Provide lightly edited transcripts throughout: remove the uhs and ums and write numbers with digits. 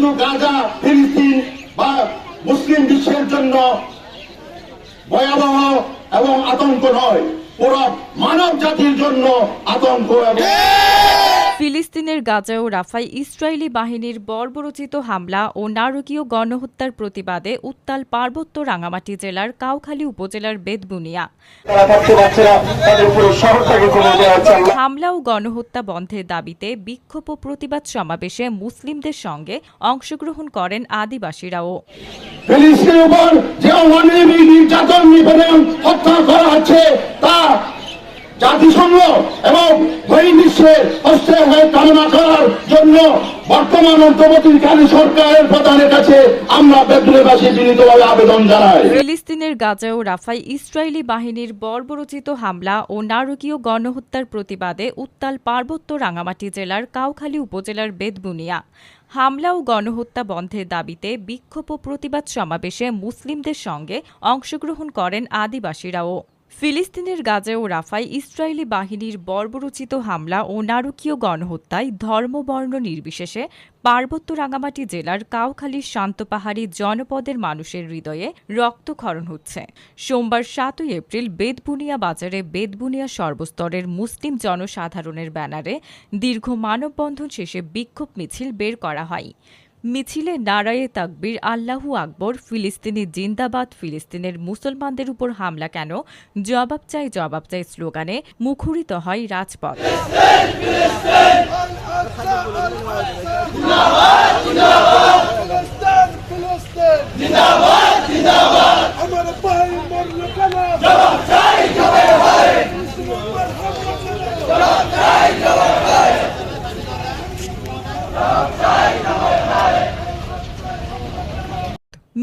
শুধু গাজা ফিলিস্তিন বা মুসলিম বিশ্বের জন্য ভয়াবহ এবং আতঙ্ক নয়, পুরো মানব জাতির জন্য আতঙ্ক। ফিলিস্তিনের গাজা ও রাফায় ইসরায়েলি বাহিনীর বর্বরোচিত হামলা ও নারকীয় গণহত্যার প্রতিবাদে উত্তাল পার্বত্য রাঙামাটি জেলার কাউখালী উপজেলার বেদবুনিয়া হামলা ও গণহত্যা বন্ধের দাবিতে বিক্ষোভ ও প্রতিবাদ সমাবেশে মুসলিমদের সঙ্গে অংশগ্রহণ করেন আদিবাসীরাও। ফিলিস্তিনের উপর যে অমানবিক নির্যাতন নিপীড়ন হত্যা করা হচ্ছে তা জাতিসংঘ এবং বহির্বিশ্বের হস্তে হয়ে কামনা করার জন্য বর্তমান অন্তর্বর্তীকালীন সরকারের প্রধানের কাছে আমরা বেদবুনিয়াবাসী বিনীতভাবে আবেদন জানাই। ফিলিস্তিনের গাজা ও রাফায় ইসরায়েলি বাহিনীর বর্বরোচিত হামলা ও নারকীয় গণহত্যার প্রতিবাদে উত্তাল পার্বত্য রাঙামাটি জেলার কাউখালী উপজেলার বেদবুনিয়া হামলা ও গণহত্যা বন্ধের দাবিতে বিক্ষোভ ও প্রতিবাদ সমাবেশে মুসলিমদের সঙ্গে অংশগ্রহণ করেন আদিবাসীরাও। ফিলিস্তিনের গাজা ও রাফায় ইসরায়েলি বাহিনীর বর্বরোচিত হামলা ও নারকীয় গণহত্যায় ধর্মবর্ণ নির্বিশেষে পার্বত্য রাঙামাটি জেলার কাউখালীর শান্তপাহাড়ি জনপদের মানুষের হৃদয়ে রক্তক্ষরণ হচ্ছে। সোমবার ৭ এপ্রিল বেদবুনিয়া বাজারে বেদবুনিয়া সর্বস্তরের মুসলিম জনসাধারণের ব্যানারে দীর্ঘ মানববন্ধন শেষে বিক্ষোভ মিছিল বের করা হয়। মিছিলে নারায়ে তাকবীর, আল্লাহু আকবর, ফিলিস্তিনি জিন্দাবাদ, ফিলিস্তিনের মুসলমানদের উপর হামলা কেন, জবাব চাই স্লোগানে মুখরিত হয় রাজপথ।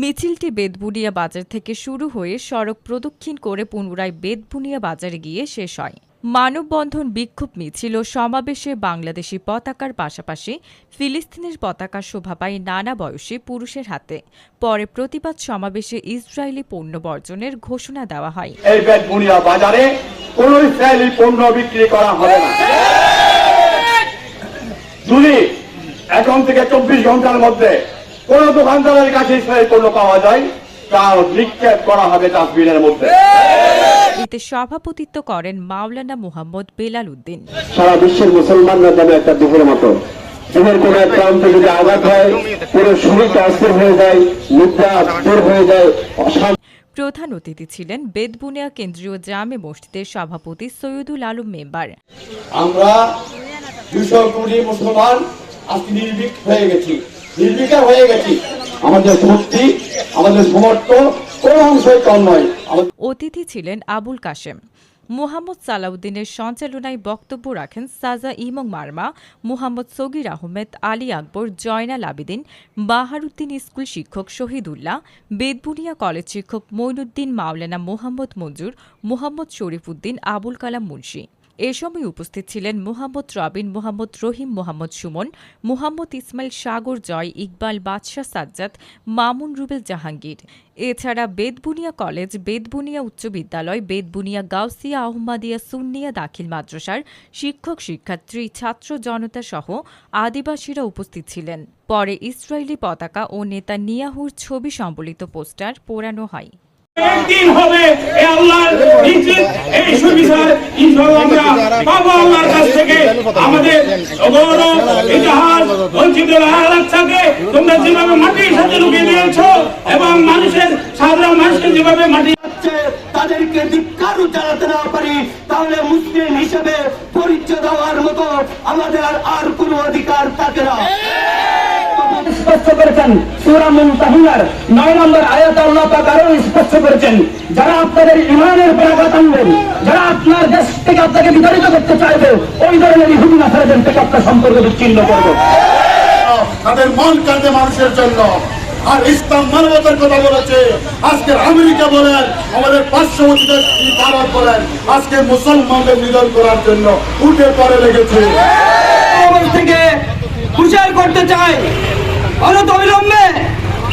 মিছিলটি বেদবুনিয়া বাজার থেকে শুরু হয়ে সড়ক প্রদক্ষিণ করে পুনরায় বেদবুনিয়া বাজারে গিয়ে শেষ হয়। মানববন্ধন, বিক্ষোভ মিছিল ও সমাবেশে বাংলাদেশি পতাকার পাশাপাশি ফিলিস্তিনের পতাকা শোভা পায় নানা বয়সী পুরুষের হাতে। পরে প্রতিবাদ সমাবেশে ইসরায়েলি পণ্য বর্জনের ঘোষণা দেওয়া হয়। এই বেদবুনিয়া বাজারে কোনো ইসরায়েলি পণ্য বিক্রি করা হবে না। যদি এখন থেকে 24 ঘন্টার মধ্যে কোন দোকানদারের কাছে ইসরায়েলি পণ্য পাওয়া যায় তা নিক্ষেপ করা হবে ডাস্টবিনের মধ্যে। এতে সভাপতিত্ব করেন মাওলানা মুহাম্মদ বেলাল উদ্দিন। সারা বিশ্বের মুসলমানরা যেন একটা দুপুরের মতো জীবনের কোন এক প্রান্তে যদি আঘাত হয় পুরো শরীরটা অস্থির হয়ে যায়, নিদ্রা দূর হয়ে যায়। প্রধান অতিথি ছিলেন বেদবুনিয়া কেন্দ্রীয় জামে মসজিদের সভাপতি সৈয়দুল আলম মেম্বার। আমরা 200 কোটি মুসলমান আজকে নির্বিকার হয়ে গেছি। আমাদের শক্তি, আমাদের সমর্থ কোন অংশই কম নয়। অতিথি ছিলেন আবুল কাশেম। মুহাম্মদ সালাউদ্দিনের সঞ্চালনায় বক্তব্য রাখেন সাজা ইমং মারমা, মুহাম্মদ সগির আহমেদ, আলী আকবর, জয়নাল আবেদিন, বাহারুদ্দিন স্কুল শিক্ষক শহীদুল্লাহ, বেদবুনিয়া কলেজ শিক্ষক মঈনুদ্দিন, মাওলানা মোহাম্মদ মঞ্জুর, মুহাম্মদ শরীফ উদ্দিন, আবুল কালাম মুন্সি। এ সময় উপস্থিত ছিলেন মুহাম্মদ রবিন, মুহাম্মদ রহিম, মুহাম্মদ সুমন, মুহাম্মদ ইসমাইল, সাগর, জয়, ইকবাল, বাদশাহ সাজ্জাদ, মামুন রুবেল, জাহাঙ্গীর। এছাড়া বেদবুনিয়া কলেজ, বেদবুনিয়া উচ্চ বিদ্যালয়, বেদবুনিয়া গাউসিয়া আহমদিয়া সুন্নিয়া দাখিল মাদ্রাসার শিক্ষক শিক্ষার্থী, ছাত্র জনতা সহ আদিবাসীরা উপস্থিত ছিলেন। পরে ইসরায়েলি পতাকা ও নেতানিয়াহুর ছবি সম্বলিত পোস্টার পোড়ানো হয়। একদিন হবে এই আল্লাহর নিশ্চিত এই সুবিচার ইনশাআল্লাহ আমরা পাবো আল্লাহর কাছ থেকে। আমাদের গৌরব, ইতিহাস, বঞ্চিত রাখাকে তোমরা যেভাবে মাটির সাথে লুকিয়ে দিয়েছো এবং মানুষের সাধারণ মানুষকে যেভাবে মাটি তাদেরকে ধিক্কার জানাতে না পারি তাহলে মুসলিম হিসেবে পরিচয় দেওয়ার মতো আমাদের আর কোনো অধিকার থাকে না। স্পষ্ট করেছেন সূরা মুনতাহিনার 9 নম্বর আয়াতে আল্লাহ পাক আরো স্পষ্ট করেছেন, যারা আপনাদের ঈমানের উপর আঘাত আনবেন, যারা আপনার দেশ থেকে আপনাকে বিতাড়িত করতে চাইবে, ওই ধরনের ইহুদি নাসারাদের থেকে আপনার সম্পর্ক বিচ্ছিন্ন করবে। তাদের মন কাঁদে মানুষের জন্য। আর ইসলাম মানবতার কথা বলেছে। আজকে আমেরিকা বলেন, আমাদের পার্শ্ববর্তী দেশ ভারত বলেন, আজকে মুসলমানদের নিধন করার জন্য উঠে পড়ে লেগেছে। থেকে হুঁশিয়ার করতে চাই, অনতিবিলম্বে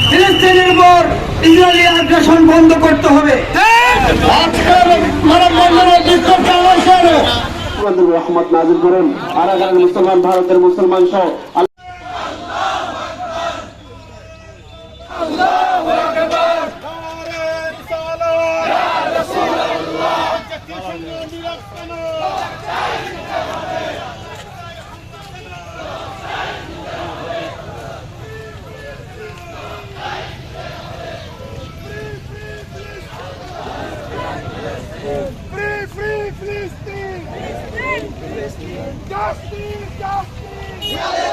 ফিলিস্তিনের উপর ইসরায়েলি আগ্রাসন বন্ধ করতে হবে। রহমত নাজিল করেন আর মুসলমান ভারতের মুসলমান সহ Free Palestine! Justice!